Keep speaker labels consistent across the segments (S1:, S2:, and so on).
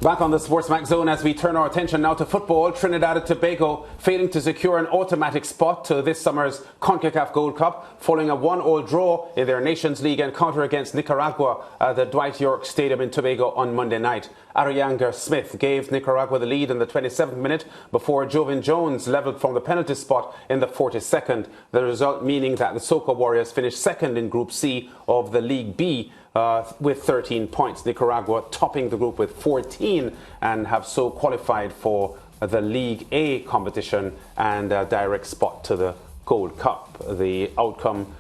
S1: Back on the SportsMax zone as we turn our attention now to football. Trinidad Tobago failing to secure an automatic spot to this summer's CONCACAF Gold Cup following a 1-1 draw in their Nations League encounter against Nicaragua at the Dwight York Stadium in Tobago on Monday night. Arianga Smith gave Nicaragua the lead in the 27th minute before Jovan Jones levelled from the penalty spot in the 42nd. The result meaning that the Soca Warriors finished second in Group C of the League B with 13 points. Nicaragua topping the group with 14 and have so qualified for the League A competition and a direct spot to the Gold Cup. The outcome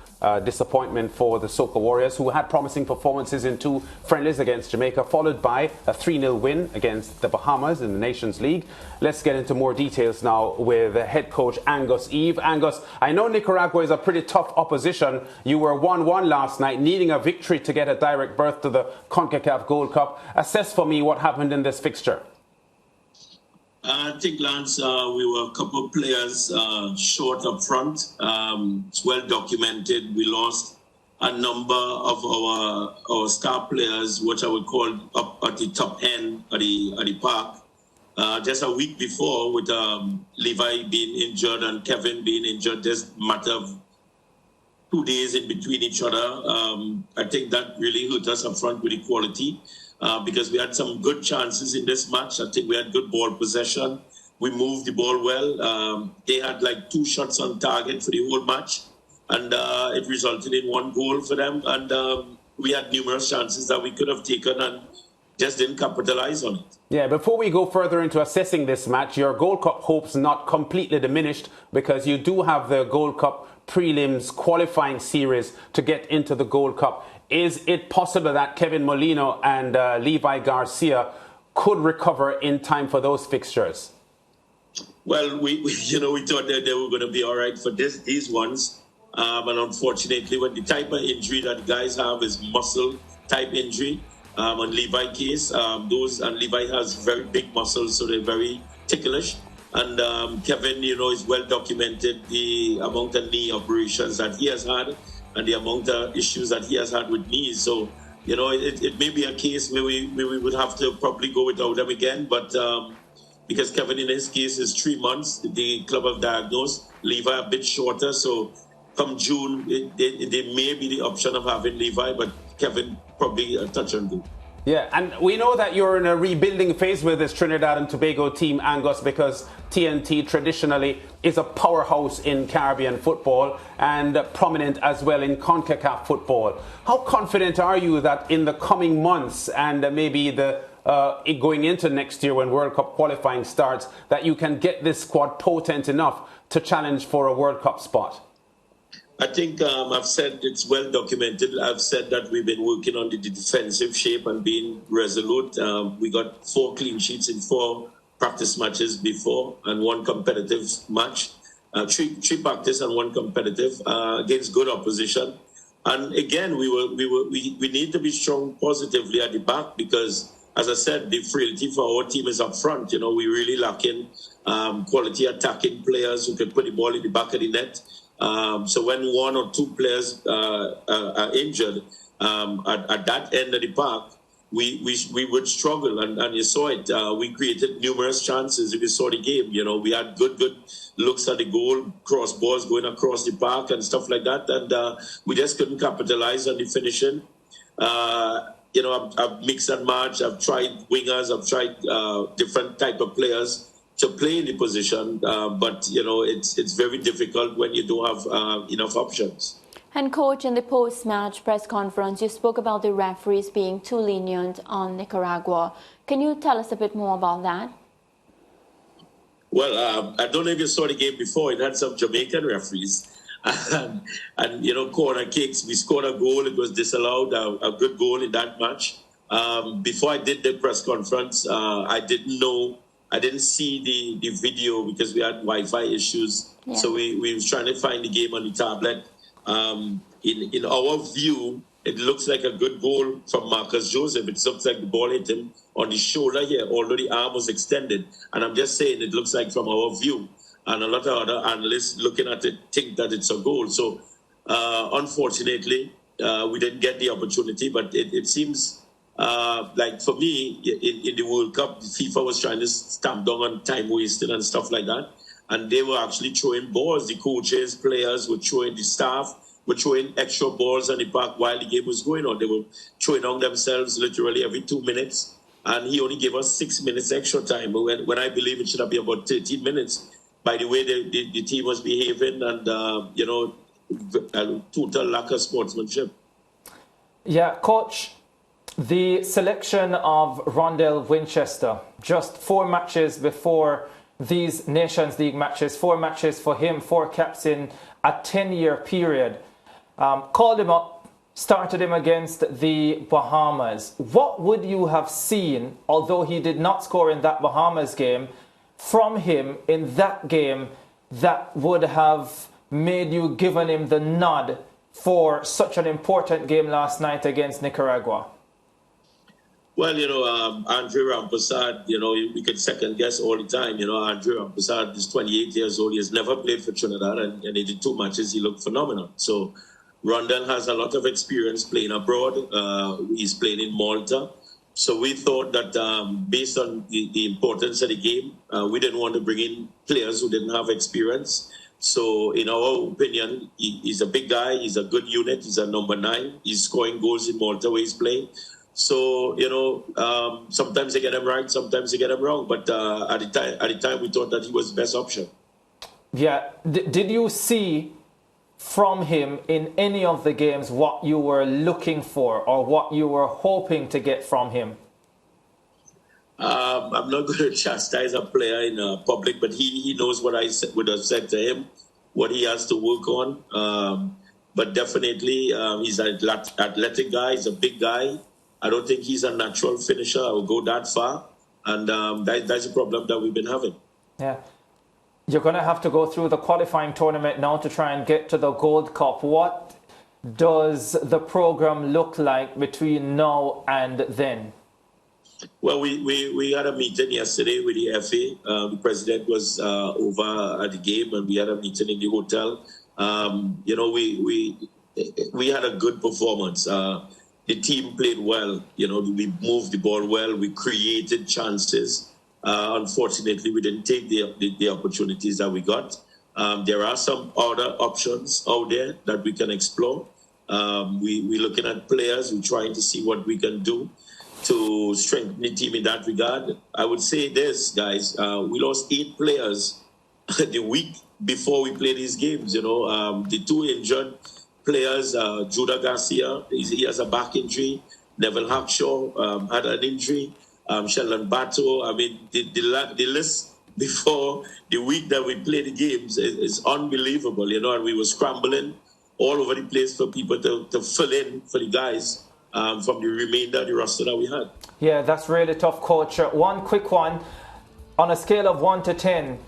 S1: disappointment for the Soca Warriors, who had promising performances in two friendlies against Jamaica, followed by a 3-0 win against the Bahamas in the Nations League. Let's get into more details now with head coach Angus Eve. Angus, I know Nicaragua is a pretty tough opposition. You were 1-1 last night, needing a victory to get a direct berth to the CONCACAF Gold Cup. Assess for me what happened in this fixture.
S2: I think, Lance, we were a couple of players short up front. It's well documented. We lost a number of our star players, which I would call up at the top end of the park. Just a week before, with Levi being injured and Kevin being injured, just a matter of 2 days in between each other. I think that really hurt us up front with the quality. Because we had some good chances in this match. I think we had good ball possession. We moved the ball well. They had like 2 shots on target for the whole match. And it resulted in 1 goal for them. And we had numerous chances that we could have taken and just didn't capitalize on it.
S1: Yeah, before we go further into assessing this match, your Gold Cup hopes not completely diminished because you do have the Gold Cup prelims qualifying series to get into the Gold Cup. Is it possible that Kevin Molino and Levi Garcia could recover in time for those fixtures?
S2: Well, we thought that they were going to be all right for these ones. And unfortunately, when the type of injury that guys have is muscle type injury, on Levi's case, and Levi has very big muscles, so they're very ticklish. And Kevin, is well documented the amount of knee operations that he has had and the amount of issues that he has had with knees. So, it may be a case where we would have to probably go without them again. But because Kevin, in his case, is 3 months, the club have diagnosed. Levi a bit shorter. So come June, there may be the option of having Levi, but Kevin probably a touch and go.
S1: Yeah, and we know that you're in a rebuilding phase with this Trinidad and Tobago team, Angus, because TNT traditionally is a powerhouse in Caribbean football and prominent as well in CONCACAF football. How confident are you that in the coming months and maybe going into next year when World Cup qualifying starts, that you can get this squad potent enough to challenge for a World Cup spot?
S2: I think I've said it's well documented. I've said that we've been working on the defensive shape and being resolute. We got 4 clean sheets in 4 practice matches before and 1 competitive match. 3 practice and 1 competitive against good opposition. And again, we need to be strong positively at the back because, as I said, the frailty for our team is up front. We really lacking quality attacking players who can put the ball in the back of the net. So when 1 or 2 players are injured at that end of the park, we would struggle, and you saw it. We created numerous chances. If you saw the game, we had good looks at the goal, cross balls going across the park and stuff like that, and we just couldn't capitalize on the finishing. I've mixed and matched. I've tried wingers. I've tried different type of players to play in the position, but it's very difficult when you don't have enough options.
S3: And coach, in the post-match press conference, you spoke about the referees being too lenient on Nicaragua. Can you tell us a bit more about that?
S2: Well, I don't know if you saw the game before. It had some Jamaican referees. And corner kicks, we scored a goal. It was disallowed, a good goal in that match. Before I did the press conference, I didn't see the video because we had Wi-Fi issues. Yeah. So we was trying to find the game on the tablet. In our view, it looks like a good goal from Marcus Joseph. It looks like the ball hit him on the shoulder here, although the arm was extended. And I'm just saying it looks like from our view. And a lot of other analysts looking at it think that it's a goal. So unfortunately, we didn't get the opportunity, but it seems Like for me, in the World Cup, FIFA was trying to stamp down on time wasted and stuff like that. And they were actually throwing balls. The coaches, players were throwing, the staff were throwing extra balls on the park while the game was going on. They were throwing on themselves literally every 2 minutes. And he only gave us 6 minutes extra time. When I believe it should have been about 13 minutes. By the way the team was behaving and, a total lack of sportsmanship.
S4: Yeah, Coach, the selection of Rondell Winchester, just 4 matches before these Nations League matches, 4 matches for him, 4 caps in a 10-year period. Called him up, started him against the Bahamas. What would you have seen, although he did not score in that Bahamas game, from him in that game that would have made you given him the nod for such an important game last night against Nicaragua?
S2: Well, Andre Rampersad, we could second guess all the time. Andre Rampersad is 28 years old. He has never played for Trinidad, and in the 2 matches, he looked phenomenal. So Rondell has a lot of experience playing abroad. He's playing in Malta. So we thought that based on the importance of the game, we didn't want to bring in players who didn't have experience. So in our opinion, he's a big guy. He's a good unit. He's a number 9. He's scoring goals in Malta where he's playing. So, sometimes they get him right, sometimes they get him wrong. But at the time, we thought that he was the best option.
S4: Yeah. Did you see from him in any of the games what you were looking for or what you were hoping to get from him?
S2: I'm not going to chastise a player in public, but he knows what I would have said to him, what he has to work on. But definitely, he's an athletic guy. He's a big guy. I don't think he's a natural finisher. I will go that far. And that's a problem that we've been having.
S4: Yeah. You're going to have to go through the qualifying tournament now to try and get to the Gold Cup. What does the program look like between now and then?
S2: Well, we had a meeting yesterday with the FA. The president was over at the game, and we had a meeting in the hotel. We had a good performance. The team played well. We moved the ball well. We created chances. Unfortunately, we didn't take the opportunities that we got. There are some other options out there that we can explore. We're looking at players. We're trying to see what we can do to strengthen the team in that regard. I would say this, guys. We lost 8 players the week before we played these games. The 2 injured players, Judah Garcia, he has a back injury. Neville Hackshaw had an injury. Sheldon Bato. I mean, the list before the week that we played the games is unbelievable, and we were scrambling all over the place for people to fill in for the guys from the remainder of the roster that we had.
S4: Yeah, that's really tough, Coach. One quick one. On a scale of 1 to 10,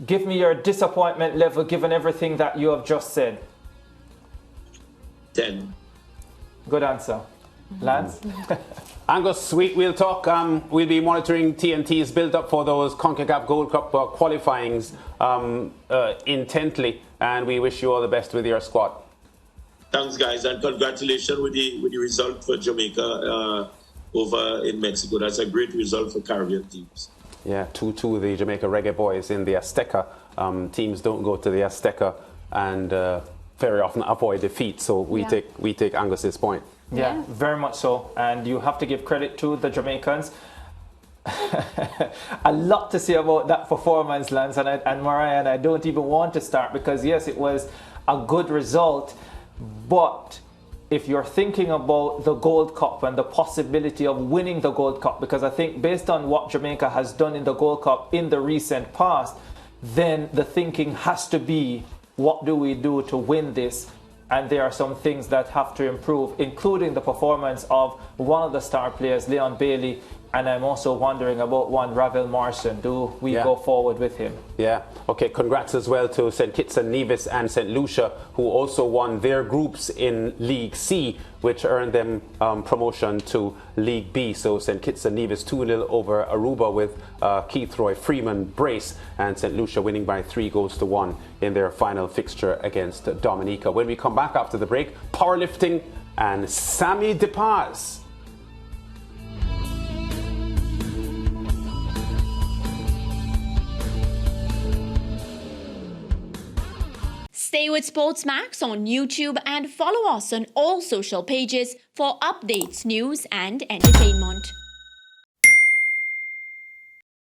S4: give me your disappointment level given everything that you have just said.
S2: 10.
S4: Good answer. Lance?
S1: Angus, we'll talk. We'll be monitoring TNT's build-up for those CONCACAF Gold Cup qualifyings intently, and we wish you all the best with your squad.
S2: Thanks, guys, and congratulations with the result for Jamaica over in Mexico. That's a great result for Caribbean teams. Yeah,
S1: 2-2, the Jamaica Reggae Boys in the Azteca. Teams don't go to the Azteca and very often avoid defeat, so we take Angus's point.
S4: Yeah, very much so. And you have to give credit to the Jamaicans. A lot to say about that performance, Lance and Mariah, and I don't even want to start because, yes, it was a good result. But if you're thinking about the Gold Cup and the possibility of winning the Gold Cup, because I think based on what Jamaica has done in the Gold Cup in the recent past, then the thinking has to be, what do we do to win this? And there are some things that have to improve, including the performance of one of the star players, Leon Bailey. And I'm also wondering about one, Ravel Morrison. Do we go forward with him?
S1: Yeah. Okay, congrats as well to St. Kitts and Nevis and St. Lucia, who also won their groups in League C, which earned them promotion to League B. So St. Kitts and Nevis 2-0 over Aruba with Keith Roy Freeman brace, and St. Lucia winning by 3-1 in their final fixture against Dominica. When we come back after the break, powerlifting and Sammy DePaz.
S3: Stay with SportsMax on YouTube and follow us on all social pages for updates, news and entertainment.